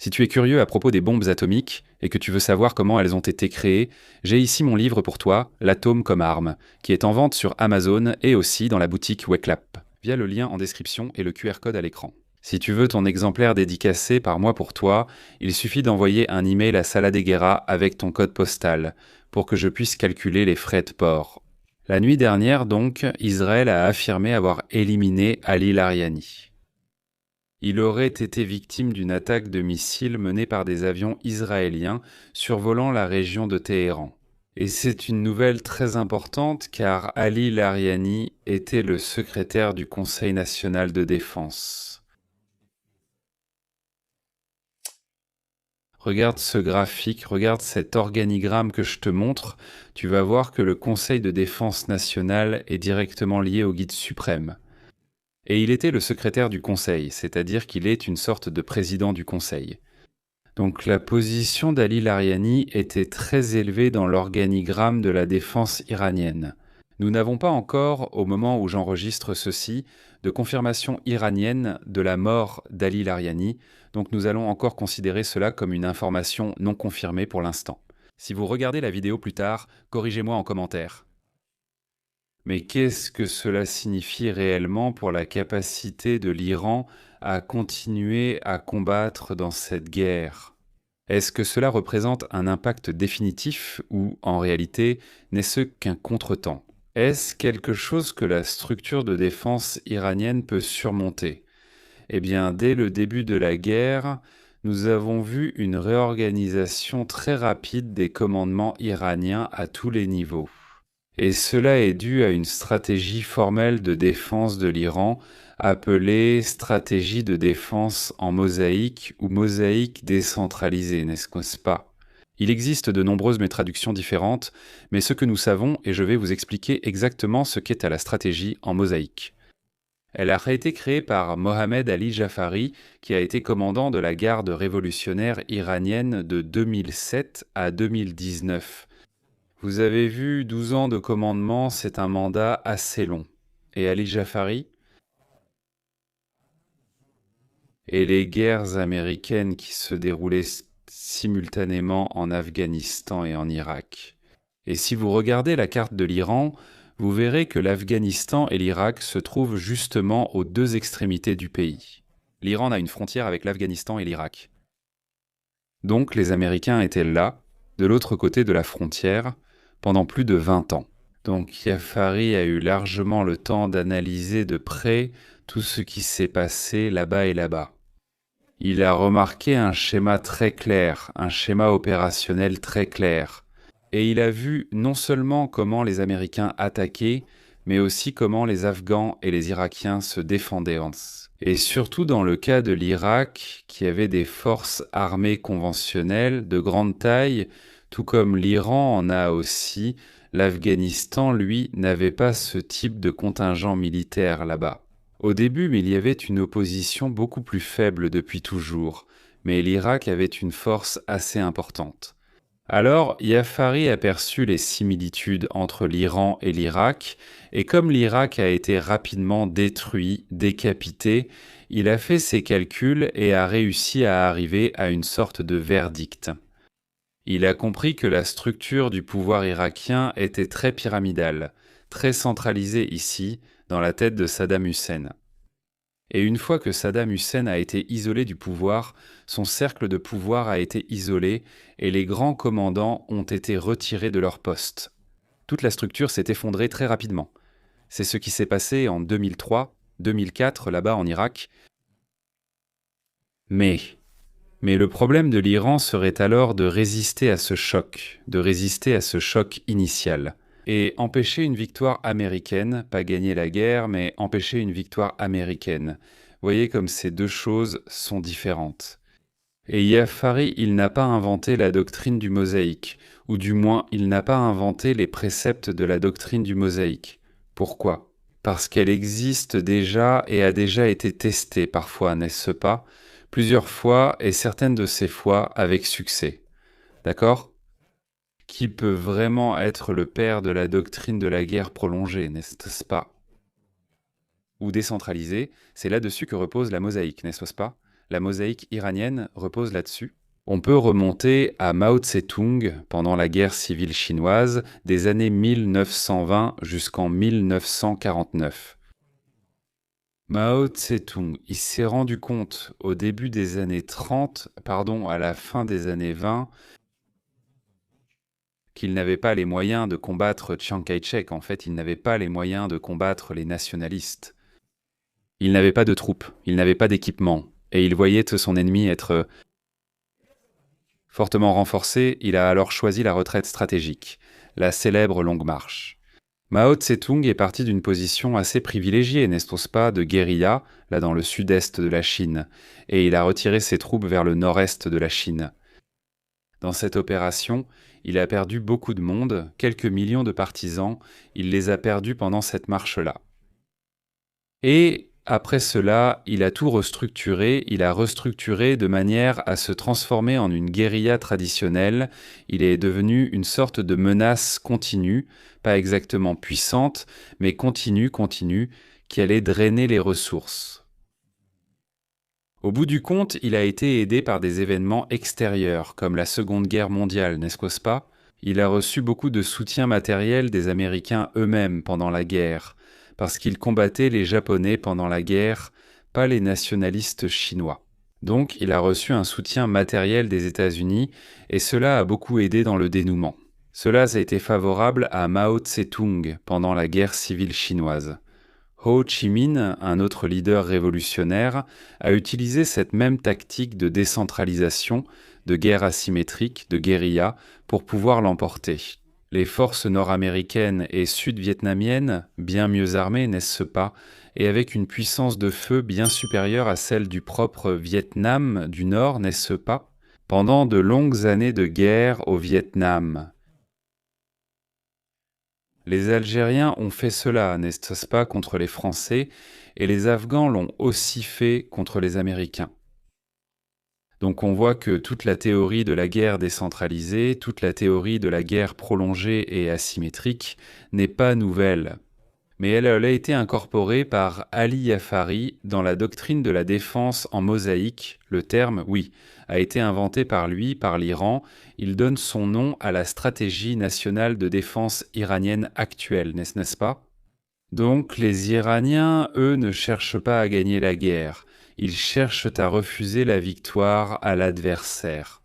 Si tu es curieux à propos des bombes atomiques et que tu veux savoir comment elles ont été créées, j'ai ici mon livre pour toi, L'atome comme arme, qui est en vente sur Amazon et aussi dans la boutique Weclap, via le lien en description et le QR code à l'écran. Si tu veux ton exemplaire dédicacé par moi pour toi, il suffit d'envoyer un email à Saladeguerra avec ton code postal pour que je puisse calculer les frais de port. La nuit dernière donc, Israël a affirmé avoir éliminé Ali Laryani. Il aurait été victime d'une attaque de missiles menée par des avions israéliens survolant la région de Téhéran. Et c'est une nouvelle très importante car Ali Laryani était le secrétaire du Conseil national de défense. Regarde ce graphique, regarde cet organigramme que je te montre, tu vas voir que le Conseil de défense nationale est directement lié au guide suprême. Et il était le secrétaire du Conseil, c'est-à-dire qu'il est une sorte de président du Conseil. Donc la position d'Ali Laryani était très élevée dans l'organigramme de la défense iranienne. Nous n'avons pas encore, au moment où j'enregistre ceci, de confirmation iranienne de la mort d'Ali Laryani, donc nous allons encore considérer cela comme une information non confirmée pour l'instant. Si vous regardez la vidéo plus tard, corrigez-moi en commentaire. Mais qu'est-ce que cela signifie réellement pour la capacité de l'Iran à continuer à combattre dans cette guerre ? Est-ce que cela représente un impact définitif ou, en réalité, n'est-ce qu'un contretemps ? Est-ce quelque chose que la structure de défense iranienne peut surmonter ? Eh bien, dès le début de la guerre, nous avons vu une réorganisation très rapide des commandements iraniens à tous les niveaux. Et cela est dû à une stratégie formelle de défense de l'Iran appelée stratégie de défense en mosaïque ou mosaïque décentralisée, n'est-ce pas ? Il existe de nombreuses traductions différentes, mais ce que nous savons, et je vais vous expliquer exactement ce qu'est la stratégie en mosaïque. Elle a été créée par Mohammed Ali Jafari, qui a été commandant de la garde révolutionnaire iranienne de 2007 à 2019. Vous avez vu, 12 ans de commandement, c'est un mandat assez long. Et Ali Jafari ? Et les guerres américaines qui se déroulaient simultanément en Afghanistan et en Irak. Et si vous regardez la carte de l'Iran, vous verrez que l'Afghanistan et l'Irak se trouvent justement aux deux extrémités du pays. L'Iran a une frontière avec l'Afghanistan et l'Irak. Donc les Américains étaient là, de l'autre côté de la frontière, pendant plus de 20 ans. Donc Jafari a eu largement le temps d'analyser de près tout ce qui s'est passé là-bas et là-bas. Il a remarqué un schéma très clair, un schéma opérationnel très clair. Et il a vu non seulement comment les Américains attaquaient, mais aussi comment les Afghans et les Irakiens se défendaient. Et surtout dans le cas de l'Irak, qui avait des forces armées conventionnelles de grande taille, tout comme l'Iran en a aussi, l'Afghanistan, lui, n'avait pas ce type de contingent militaire là-bas. Au début, il y avait une opposition beaucoup plus faible depuis toujours, mais l'Irak avait une force assez importante. Alors, Jafari aperçut les similitudes entre l'Iran et l'Irak, et comme l'Irak a été rapidement détruit, décapité, il a fait ses calculs et a réussi à arriver à une sorte de verdict. Il a compris que la structure du pouvoir irakien était très pyramidale, très centralisée ici, dans la tête de Saddam Hussein. Et une fois que Saddam Hussein a été isolé du pouvoir, son cercle de pouvoir a été isolé et les grands commandants ont été retirés de leur poste. Toute la structure s'est effondrée très rapidement. C'est ce qui s'est passé en 2003, 2004, là-bas en Irak. Mais le problème de l'Iran serait alors de résister à ce choc initial. Et empêcher une victoire américaine, pas gagner la guerre, mais empêcher une victoire américaine. Voyez comme ces deux choses sont différentes. Et Jafari, il n'a pas inventé la doctrine du mosaïque, ou du moins, il n'a pas inventé les préceptes de la doctrine du mosaïque. Pourquoi ? Parce qu'elle existe déjà et a déjà été testée parfois, n'est-ce pas ? Plusieurs fois, et certaines de ces fois avec succès. D'accord ? Qui peut vraiment être le père de la doctrine de la guerre prolongée, n'est-ce pas ? Ou décentralisée, c'est là-dessus que repose la mosaïque, n'est-ce pas ? La mosaïque iranienne repose là-dessus. On peut remonter à Mao Tse-tung pendant la guerre civile chinoise des années 1920 jusqu'en 1949. Mao Tse-tung, il s'est rendu compte au début des années 30, à la fin des années 20, qu'il n'avait pas les moyens de combattre Chiang Kai-shek. En fait, il n'avait pas les moyens de combattre les nationalistes. Il n'avait pas de troupes, il n'avait pas d'équipement, et il voyait son ennemi être fortement renforcé. Il a alors choisi la retraite stratégique, la célèbre longue marche. Mao Tse-tung est parti d'une position assez privilégiée, n'est-ce pas, de guérilla, là dans le sud-est de la Chine, et il a retiré ses troupes vers le nord-est de la Chine. Dans cette opération, il a perdu beaucoup de monde, quelques millions de partisans, il les a perdus pendant cette marche-là. Et après cela, il a tout restructuré, il a restructuré de manière à se transformer en une guérilla traditionnelle. Il est devenu une sorte de menace continue, pas exactement puissante, mais continue, qui allait drainer les ressources. Au bout du compte, il a été aidé par des événements extérieurs, comme la Seconde Guerre mondiale, n'est-ce pas ? Il a reçu beaucoup de soutien matériel des Américains eux-mêmes pendant la guerre, parce qu'ils combattaient les Japonais pendant la guerre, pas les nationalistes chinois. Donc, il a reçu un soutien matériel des États-Unis, et cela a beaucoup aidé dans le dénouement. Cela a été favorable à Mao Tse-tung pendant la guerre civile chinoise. Ho Chi Minh, un autre leader révolutionnaire, a utilisé cette même tactique de décentralisation, de guerre asymétrique, de guérilla, pour pouvoir l'emporter. Les forces nord-américaines et sud-vietnamiennes, bien mieux armées, n'est-ce pas, et avec une puissance de feu bien supérieure à celle du propre Vietnam du Nord, n'est-ce pas, pendant de longues années de guerre au Vietnam. Les Algériens ont fait cela, n'est-ce pas, contre les Français, et les Afghans l'ont aussi fait contre les Américains. Donc on voit que toute la théorie de la guerre décentralisée, toute la théorie de la guerre prolongée et asymétrique n'est pas nouvelle. Mais elle a été incorporée par Ali Yafari dans la doctrine de la défense en mosaïque. Le terme, oui, a été inventé par lui, par l'Iran. Il donne son nom à la stratégie nationale de défense iranienne actuelle, n'est-ce pas ? Donc les Iraniens, eux, ne cherchent pas à gagner la guerre. Ils cherchent à refuser la victoire à l'adversaire.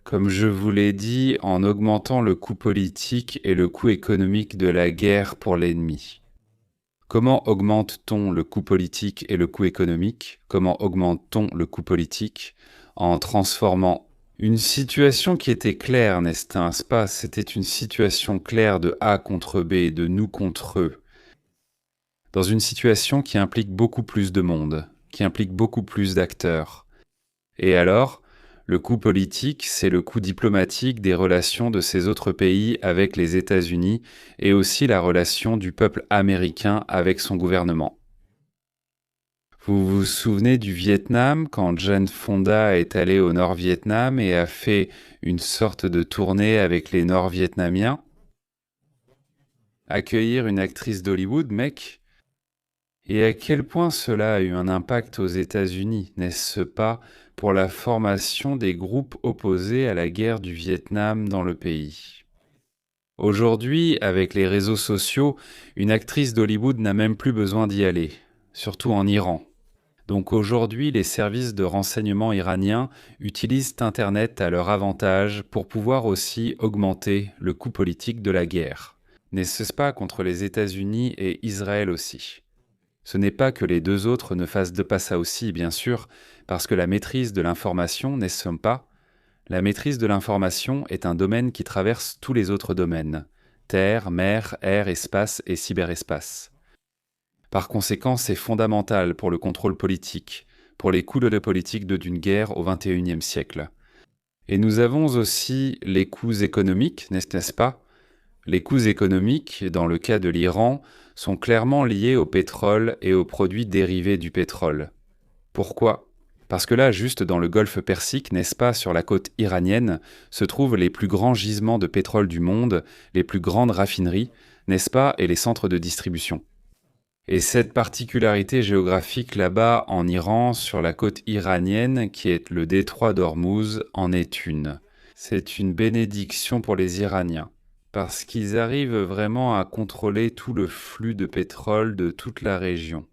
Comme je vous l'ai dit, en augmentant le coût politique et le coût économique de la guerre pour l'ennemi. Comment augmente-t-on le coût politique et le coût économique ? Comment augmente-t-on le coût politique ? En transformant une situation qui était claire, n'est-ce pas ? C'était une situation claire de A contre B, de nous contre eux. Dans une situation qui implique beaucoup plus de monde, qui implique beaucoup plus d'acteurs. Et alors, le coût politique, c'est le coût diplomatique des relations de ces autres pays avec les États-Unis et aussi la relation du peuple américain avec son gouvernement. Vous vous souvenez du Vietnam, quand Jane Fonda est allée au Nord-Vietnam et a fait une sorte de tournée avec les Nord-Vietnamiens ? Accueillir une actrice d'Hollywood, mec ? Et à quel point cela a eu un impact aux États-Unis, n'est-ce pas, pour la formation des groupes opposés à la guerre du Vietnam dans le pays. Aujourd'hui, avec les réseaux sociaux, une actrice d'Hollywood n'a même plus besoin d'y aller, surtout en Iran. Donc aujourd'hui, les services de renseignement iraniens utilisent Internet à leur avantage pour pouvoir aussi augmenter le coût politique de la guerre. N'est-ce pas contre les États-Unis et Israël aussi ? Ce n'est pas que les deux autres ne fassent pas ça aussi, bien sûr, parce que la maîtrise de l'information, n'est-ce pas ? La maîtrise de l'information est un domaine qui traverse tous les autres domaines. Terre, mer, air, espace et cyberespace. Par conséquent, c'est fondamental pour le contrôle politique, pour les coûts de politique d'une guerre au XXIe siècle. Et nous avons aussi les coûts économiques, n'est-ce pas ? Les coûts économiques, dans le cas de l'Iran, sont clairement liés au pétrole et aux produits dérivés du pétrole. Pourquoi ? Parce que là, juste dans le golfe Persique, n'est-ce pas, sur la côte iranienne, se trouvent les plus grands gisements de pétrole du monde, les plus grandes raffineries, n'est-ce pas, et les centres de distribution. Et cette particularité géographique là-bas en Iran, sur la côte iranienne, qui est le détroit d'Ormuz, en est une. C'est une bénédiction pour les Iraniens, parce qu'ils arrivent vraiment à contrôler tout le flux de pétrole de toute la région.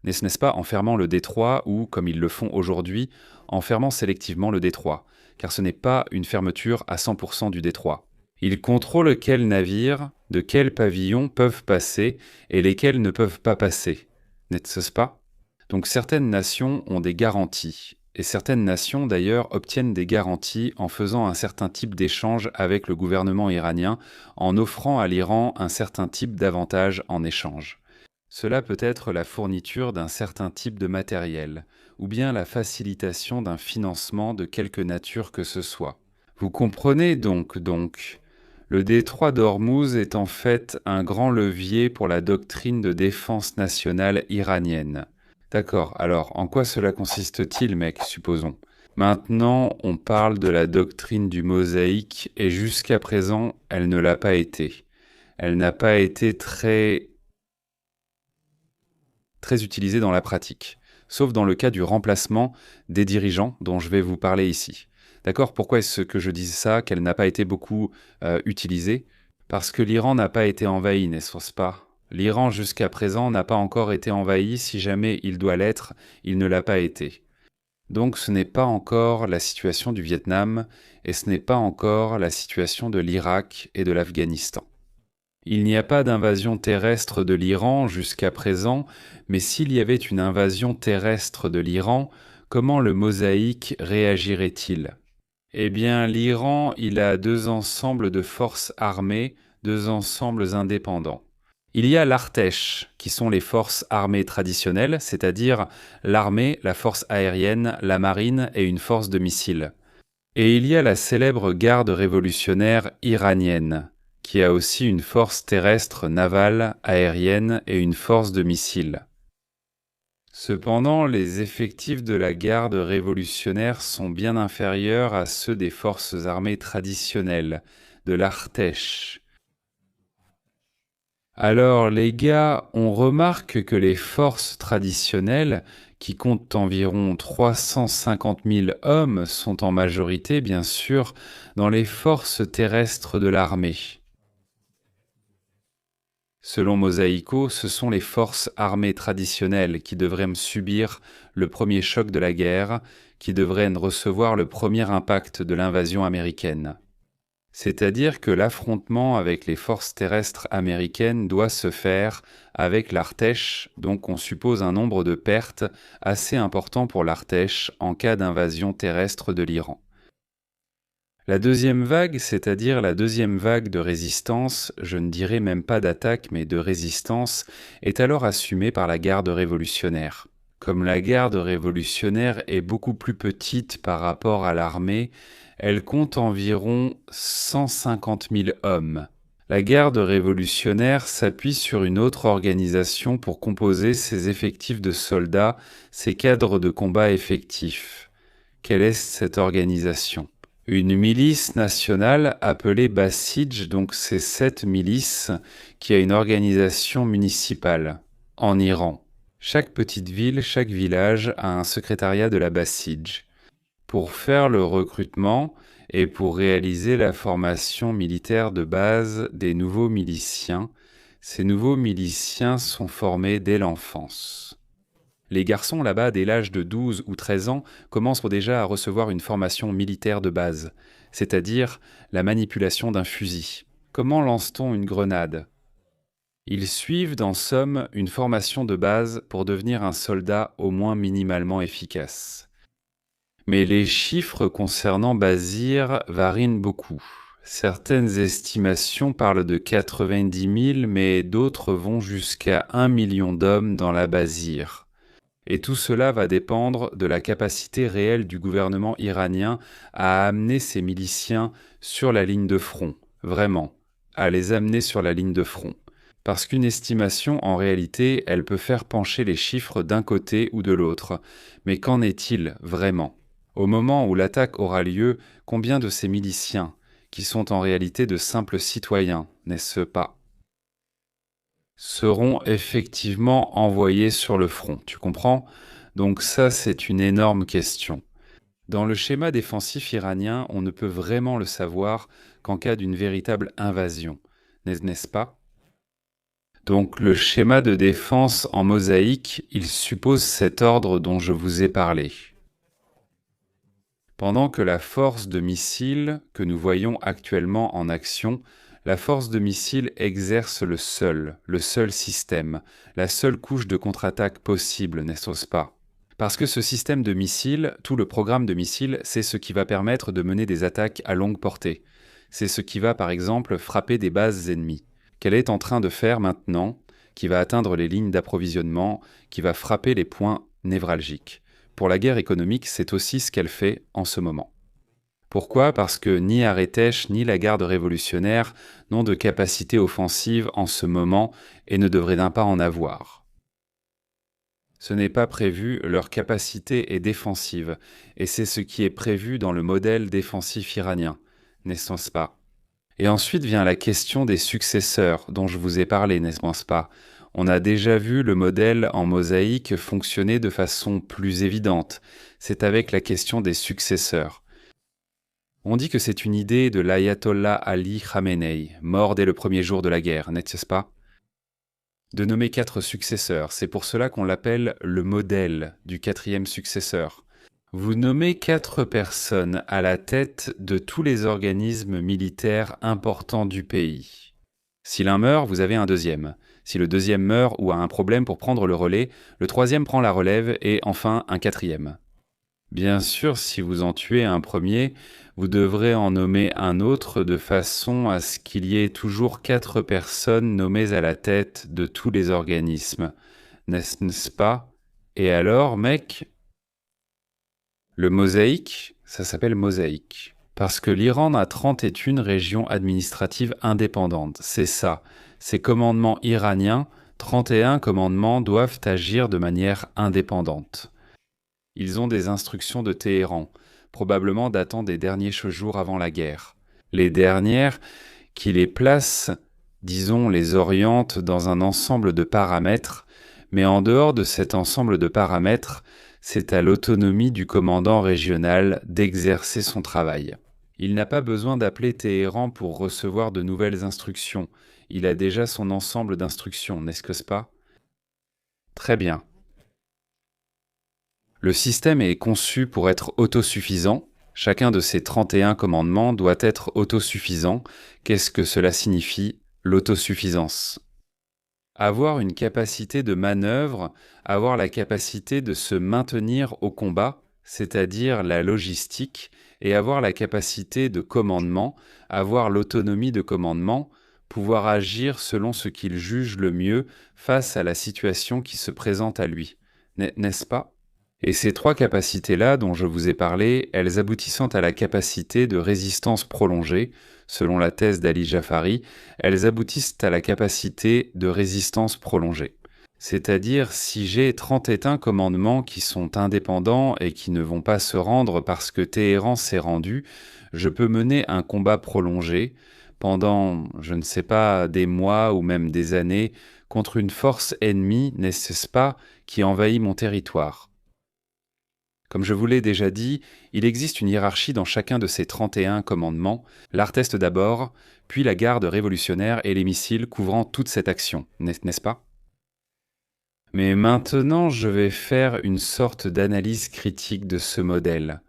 N'est-ce pas en fermant le détroit ou, comme ils le font aujourd'hui, en fermant sélectivement le détroit, car ce n'est pas une fermeture à 100% du détroit. Ils contrôlent quels navires, de quels pavillons peuvent passer et lesquels ne peuvent pas passer. N'est-ce pas? Donc certaines nations ont des garanties, et certaines nations d'ailleurs obtiennent des garanties en faisant un certain type d'échange avec le gouvernement iranien, en offrant à l'Iran un certain type d'avantage en échange. Cela peut être la fourniture d'un certain type de matériel, ou bien la facilitation d'un financement de quelque nature que ce soit. Vous comprenez donc, le détroit d'Ormuz est en fait un grand levier pour la doctrine de défense nationale iranienne. D'accord, alors en quoi cela consiste-t-il, mec, supposons? Maintenant, on parle de la doctrine du mosaïque, et jusqu'à présent, elle ne l'a pas été. Elle n'a pas été très utilisée dans la pratique, sauf dans le cas du remplacement des dirigeants dont je vais vous parler ici. D'accord? Pourquoi est-ce que je dis ça, qu'elle n'a pas été beaucoup utilisée? Parce que l'Iran n'a pas été envahi, n'est-ce pas? L'Iran jusqu'à présent n'a pas encore été envahi, si jamais il doit l'être, il ne l'a pas été. Donc ce n'est pas encore la situation du Vietnam, et ce n'est pas encore la situation de l'Irak et de l'Afghanistan. Il n'y a pas d'invasion terrestre de l'Iran jusqu'à présent, mais s'il y avait une invasion terrestre de l'Iran, comment le mosaïque réagirait-il? Eh bien, l'Iran, il a deux ensembles de forces armées, deux ensembles indépendants. Il y a l'Artesh, qui sont les forces armées traditionnelles, c'est-à-dire l'armée, la force aérienne, la marine et une force de missiles. Et il y a la célèbre garde révolutionnaire iranienne, qui a aussi une force terrestre, navale, aérienne et une force de missiles. Cependant, les effectifs de la garde révolutionnaire sont bien inférieurs à ceux des forces armées traditionnelles, de l'Artesh. Alors les gars, on remarque que les forces traditionnelles, qui comptent environ 350 000 hommes, sont en majorité, bien sûr, dans les forces terrestres de l'armée. Selon Mosaico, ce sont les forces armées traditionnelles qui devraient subir le premier choc de la guerre, qui devraient recevoir le premier impact de l'invasion américaine. C'est-à-dire que l'affrontement avec les forces terrestres américaines doit se faire avec l'Artesh, donc on suppose un nombre de pertes assez important pour l'Artesh en cas d'invasion terrestre de l'Iran. La deuxième vague, c'est-à-dire la deuxième vague de résistance, je ne dirais même pas d'attaque mais de résistance, est alors assumée par la garde révolutionnaire. Comme la garde révolutionnaire est beaucoup plus petite par rapport à l'armée, elle compte environ 150 000 hommes. La garde révolutionnaire s'appuie sur une autre organisation pour composer ses effectifs de soldats, ses cadres de combat effectifs. Quelle est cette organisation? Une milice nationale appelée Basij, donc c'est cette milice qui a une organisation municipale en Iran. Chaque petite ville, chaque village a un secrétariat de la Basij. Pour faire le recrutement et pour réaliser la formation militaire de base des nouveaux miliciens, ces nouveaux miliciens sont formés dès l'enfance. Les garçons là-bas, dès l'âge de 12 ou 13 ans, commencent déjà à recevoir une formation militaire de base, c'est-à-dire la manipulation d'un fusil. Comment lance-t-on une grenade? Ils suivent, en somme, une formation de base pour devenir un soldat au moins minimalement efficace. Mais les chiffres concernant Basir varient beaucoup. Certaines estimations parlent de 90 000, mais d'autres vont jusqu'à 1 million d'hommes dans la Basir. Et tout cela va dépendre de la capacité réelle du gouvernement iranien à amener ses miliciens sur la ligne de front, vraiment, à les amener sur la ligne de front. Parce qu'une estimation, en réalité, elle peut faire pencher les chiffres d'un côté ou de l'autre. Mais qu'en est-il vraiment? Au moment où l'attaque aura lieu, combien de ces miliciens, qui sont en réalité de simples citoyens, n'est-ce pas? seront effectivement envoyés sur le front. Tu comprends? Donc ça, c'est une énorme question. Dans le schéma défensif iranien, on ne peut vraiment le savoir qu'en cas d'une véritable invasion, n'est-ce pas? Donc le schéma de défense en mosaïque, il suppose cet ordre dont je vous ai parlé. Pendant que la force de missile que nous voyons actuellement en action, la force de missile exerce le seul système, la seule couche de contre-attaque possible, n'est-ce pas? Parce que ce système de missiles, tout le programme de missiles, c'est ce qui va permettre de mener des attaques à longue portée. C'est ce qui va, par exemple, frapper des bases ennemies. Qu'elle est en train de faire maintenant, qui va atteindre les lignes d'approvisionnement, qui va frapper les points névralgiques. Pour la guerre économique, c'est aussi ce qu'elle fait en ce moment. Pourquoi? Parce que ni Aretesh ni la garde révolutionnaire n'ont de capacité offensive en ce moment et ne devraient d'un pas en avoir. Ce n'est pas prévu, leur capacité est défensive, et c'est ce qui est prévu dans le modèle défensif iranien, n'est-ce pas? Et ensuite vient la question des successeurs, dont je vous ai parlé, n'est-ce pas? On a déjà vu le modèle en mosaïque fonctionner de façon plus évidente, c'est avec la question des successeurs. On dit que c'est une idée de l'ayatollah Ali Khamenei, mort dès le premier jour de la guerre, n'est-ce pas? De nommer 4 successeurs, c'est pour cela qu'on l'appelle le modèle du 4e successeur. Vous nommez 4 personnes à la tête de tous les organismes militaires importants du pays. Si l'un meurt, vous avez un deuxième. Si le deuxième meurt ou a un problème pour prendre le relais, le troisième prend la relève et enfin un quatrième. Bien sûr, si vous en tuez un premier, vous devrez en nommer un autre de façon à ce qu'il y ait toujours 4 personnes nommées à la tête de tous les organismes. N'est-ce pas? Et alors, mec? Le mosaïque, ça s'appelle mosaïque. Parce que l'Iran a 31 régions administratives indépendantes. C'est ça. Ces commandements iraniens, 31 commandements doivent agir de manière indépendante. Ils ont des instructions de Téhéran, probablement datant des derniers jours avant la guerre. Les dernières qui les placent, disons, les orientent dans un ensemble de paramètres, mais en dehors de cet ensemble de paramètres, c'est à l'autonomie du commandant régional d'exercer son travail. Il n'a pas besoin d'appeler Téhéran pour recevoir de nouvelles instructions. Il a déjà son ensemble d'instructions, n'est-ce pas? Très bien. Le système est conçu pour être autosuffisant. Chacun de ces 31 commandements doit être autosuffisant. Qu'est-ce que cela signifie, l'autosuffisance? Avoir une capacité de manœuvre, avoir la capacité de se maintenir au combat, c'est-à-dire la logistique, et avoir la capacité de commandement, avoir l'autonomie de commandement, pouvoir agir selon ce qu'il juge le mieux face à la situation qui se présente à lui. N'est-ce pas? Et ces 3 capacités-là dont je vous ai parlé, elles aboutissant à la capacité de résistance prolongée, selon la thèse d'Ali Jafari, elles aboutissent à la capacité de résistance prolongée. C'est-à-dire, si j'ai 31 commandements qui sont indépendants et qui ne vont pas se rendre parce que Téhéran s'est rendu, je peux mener un combat prolongé pendant, je ne sais pas, des mois ou même des années, contre une force ennemie, n'est-ce pas, qui envahit mon territoire. Comme je vous l'ai déjà dit, il existe une hiérarchie dans chacun de ces 31 commandements, l'Arteste d'abord, puis la garde révolutionnaire et les missiles couvrant toute cette action, n'est-ce pas? Mais maintenant, je vais faire une sorte d'analyse critique de ce modèle.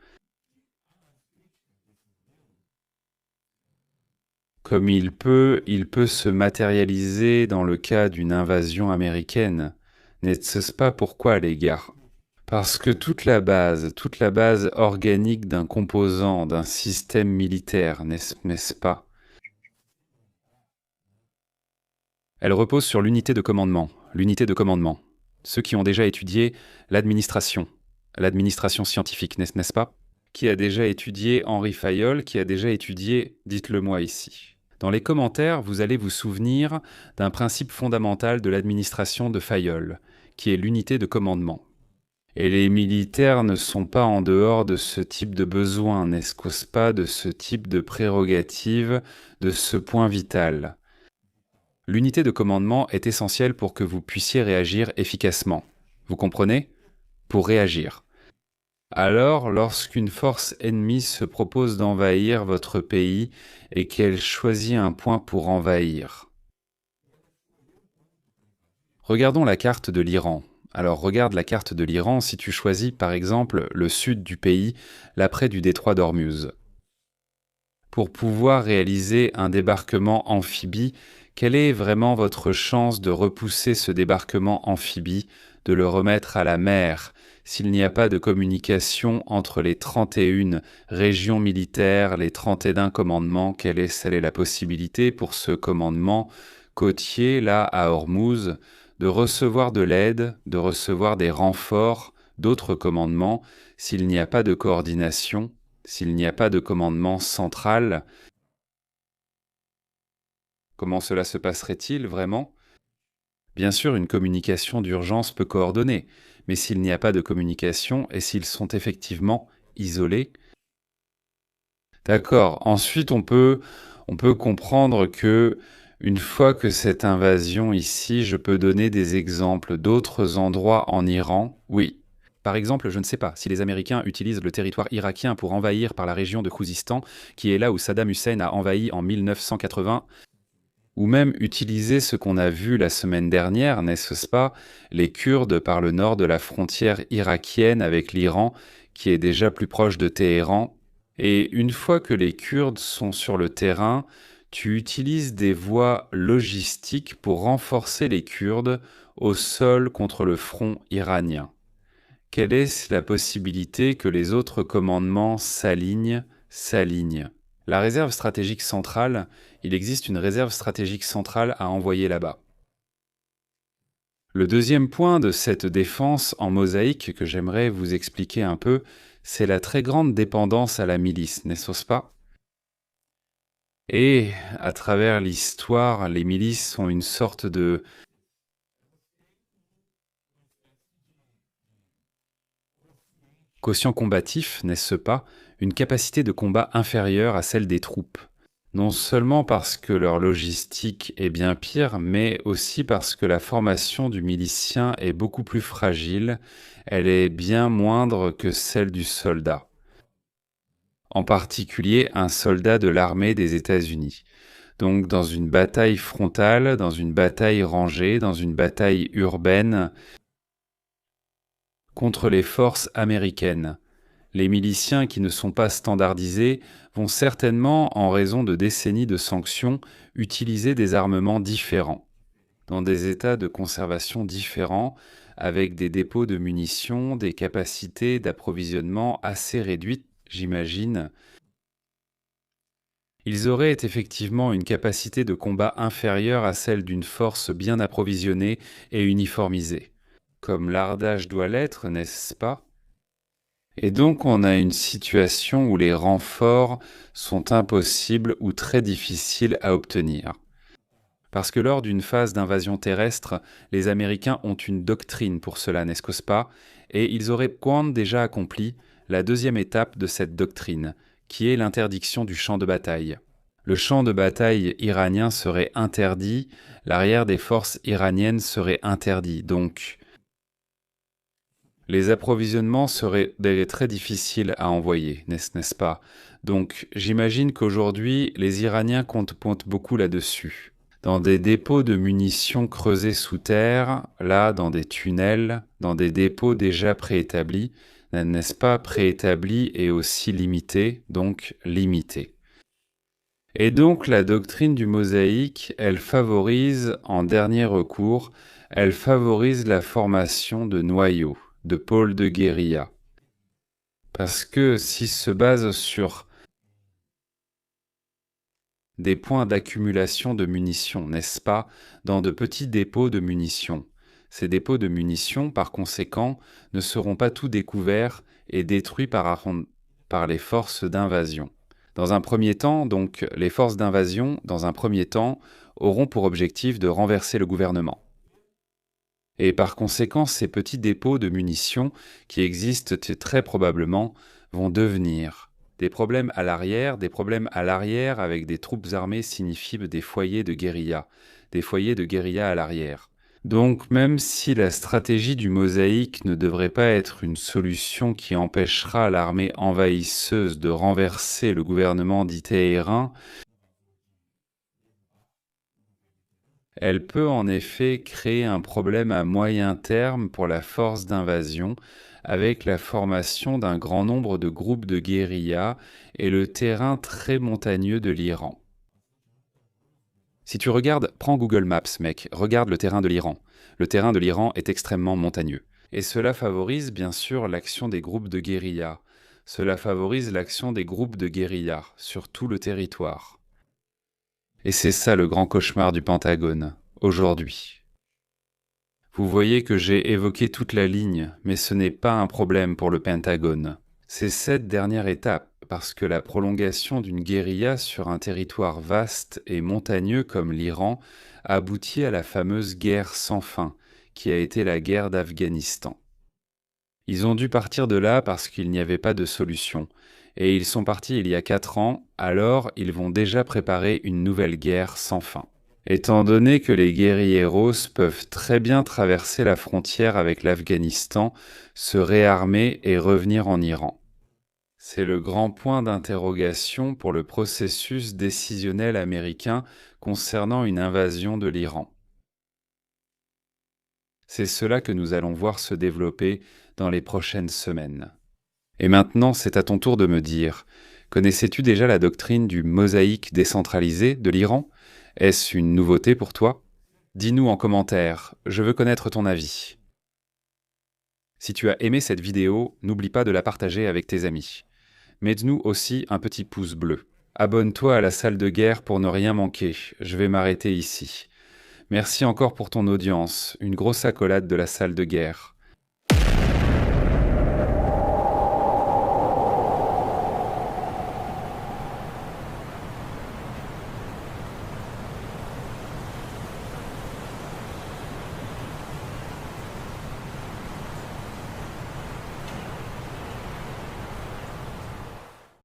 Comme il peut se matérialiser dans le cas d'une invasion américaine. N'est-ce pas pourquoi, les gars? Parce que toute la base organique d'un composant, d'un système militaire, n'est-ce pas? Elle repose sur l'unité de commandement. Ceux qui ont déjà étudié l'administration scientifique, n'est-ce pas? Qui a déjà étudié Henri Fayol, qui a déjà étudié, dites-le moi ici. Dans les commentaires, vous allez vous souvenir d'un principe fondamental de l'administration de Fayol, qui est l'unité de commandement. Et les militaires ne sont pas en dehors de ce type de besoin, n'est-ce pas, de ce type de prérogative, de ce point vital. L'unité de commandement est essentielle pour que vous puissiez réagir efficacement. Vous comprenez? Pour réagir. Alors, lorsqu'une force ennemie se propose d'envahir votre pays et qu'elle choisit un point pour envahir. Regardons la carte de l'Iran. Alors regarde la carte de l'Iran si tu choisis par exemple le sud du pays, l'après du détroit d'Ormuz. Pour pouvoir réaliser un débarquement amphibie, quelle est vraiment votre chance de repousser ce débarquement amphibie, de le remettre à la mer, s'il n'y a pas de communication entre les 31 régions militaires, les 31 commandements, quelle est la possibilité pour ce commandement côtier, là, à Ormuz, de recevoir de l'aide, de recevoir des renforts d'autres commandements, s'il n'y a pas de coordination, s'il n'y a pas de commandement central? Comment cela se passerait-il vraiment? Bien sûr, une communication d'urgence peut coordonner, mais s'il n'y a pas de communication et s'ils sont effectivement isolés, d'accord. Ensuite, on peut comprendre que une fois que cette invasion ici, je peux donner des exemples d'autres endroits en Iran. Oui. Par exemple, je ne sais pas si les Américains utilisent le territoire irakien pour envahir par la région de Khouzistan, qui est là où Saddam Hussein a envahi en 1980, ou même utiliser ce qu'on a vu la semaine dernière, n'est-ce pas, les Kurdes par le nord de la frontière irakienne avec l'Iran, qui est déjà plus proche de Téhéran. Et une fois que les Kurdes sont sur le terrain, tu utilises des voies logistiques pour renforcer les Kurdes au sol contre le front iranien. Quelle est la possibilité que les autres commandements s'alignent? La réserve stratégique centrale, il existe une réserve stratégique centrale à envoyer là-bas. Le deuxième point de cette défense en mosaïque que j'aimerais vous expliquer un peu, c'est la très grande dépendance à la milice, n'est-ce pas? Et à travers l'histoire, les milices sont une sorte de quotient combatif, n'est-ce pas? Une capacité de combat inférieure à celle des troupes. Non seulement parce que leur logistique est bien pire, mais aussi parce que la formation du milicien est beaucoup plus fragile, elle est bien moindre que celle du soldat. En particulier un soldat de l'armée des États-Unis. Donc dans une bataille frontale, dans une bataille rangée, dans une bataille urbaine contre les forces américaines. Les miliciens qui ne sont pas standardisés vont certainement, en raison de décennies de sanctions, utiliser des armements différents, dans des états de conservation différents, avec des dépôts de munitions, des capacités d'approvisionnement assez réduites, j'imagine. Ils auraient effectivement une capacité de combat inférieure à celle d'une force bien approvisionnée et uniformisée, comme l'Ardèche doit l'être, n'est-ce pas? Et donc on a une situation où les renforts sont impossibles ou très difficiles à obtenir. Parce que lors d'une phase d'invasion terrestre, les Américains ont une doctrine pour cela, n'est-ce pas? Et ils auraient déjà accompli la deuxième étape de cette doctrine, qui est l'interdiction du champ de bataille. Le champ de bataille iranien serait interdit, l'arrière des forces iraniennes serait interdit, donc les approvisionnements seraient très difficiles à envoyer, n'est-ce pas? Donc j'imagine qu'aujourd'hui, les Iraniens comptent beaucoup là-dessus. Dans des dépôts de munitions creusés sous terre, là, dans des tunnels, dans des dépôts déjà préétablis, n'est-ce pas? Préétablis et aussi limités, donc limités. Et donc la doctrine du mosaïque, elle favorise, en dernier recours, elle favorise la formation de noyaux, de pôles de guérilla. Parce que s'il se base sur des points d'accumulation de munitions, n'est-ce pas, dans de petits dépôts de munitions, ces dépôts de munitions, par conséquent, ne seront pas tout découverts et détruits par les forces d'invasion. Dans un premier temps, donc, les forces d'invasion, dans un premier temps, auront pour objectif de renverser le gouvernement. Et par conséquent, ces petits dépôts de munitions qui existent très probablement vont devenir Des problèmes à l'arrière avec des troupes armées signifient des foyers de guérilla à l'arrière. Donc même si la stratégie du mosaïque ne devrait pas être une solution qui empêchera l'armée envahisseuse de renverser le gouvernement d'Itéhérin, elle peut en effet créer un problème à moyen terme pour la force d'invasion, avec la formation d'un grand nombre de groupes de guérilla et le terrain très montagneux de l'Iran. Si tu regardes, prends Google Maps, mec, regarde le terrain de l'Iran. Le terrain de l'Iran est extrêmement montagneux. Et cela favorise bien sûr l'action des groupes de guérilla. Cela favorise l'action des groupes de guérilla sur tout le territoire. Et c'est ça le grand cauchemar du Pentagone, aujourd'hui. Vous voyez que j'ai évoqué toute la ligne, mais ce n'est pas un problème pour le Pentagone. C'est cette dernière étape, parce que la prolongation d'une guérilla sur un territoire vaste et montagneux comme l'Iran aboutit à la fameuse guerre sans fin, qui a été la guerre d'Afghanistan. Ils ont dû partir de là parce qu'il n'y avait pas de solution, et ils sont partis il y a 4 ans, alors ils vont déjà préparer une nouvelle guerre sans fin. Étant donné que les guérilleros peuvent très bien traverser la frontière avec l'Afghanistan, se réarmer et revenir en Iran. C'est le grand point d'interrogation pour le processus décisionnel américain concernant une invasion de l'Iran. C'est cela que nous allons voir se développer dans les prochaines semaines. Et maintenant, c'est à ton tour de me dire, connaissais-tu déjà la doctrine du mosaïque décentralisé de l'Iran ? Est-ce une nouveauté pour toi ? Dis-nous en commentaire, je veux connaître ton avis. Si tu as aimé cette vidéo, n'oublie pas de la partager avec tes amis. Mets-nous aussi un petit pouce bleu. Abonne-toi à la salle de guerre pour ne rien manquer, je vais m'arrêter ici. Merci encore pour ton audience, une grosse accolade de la salle de guerre.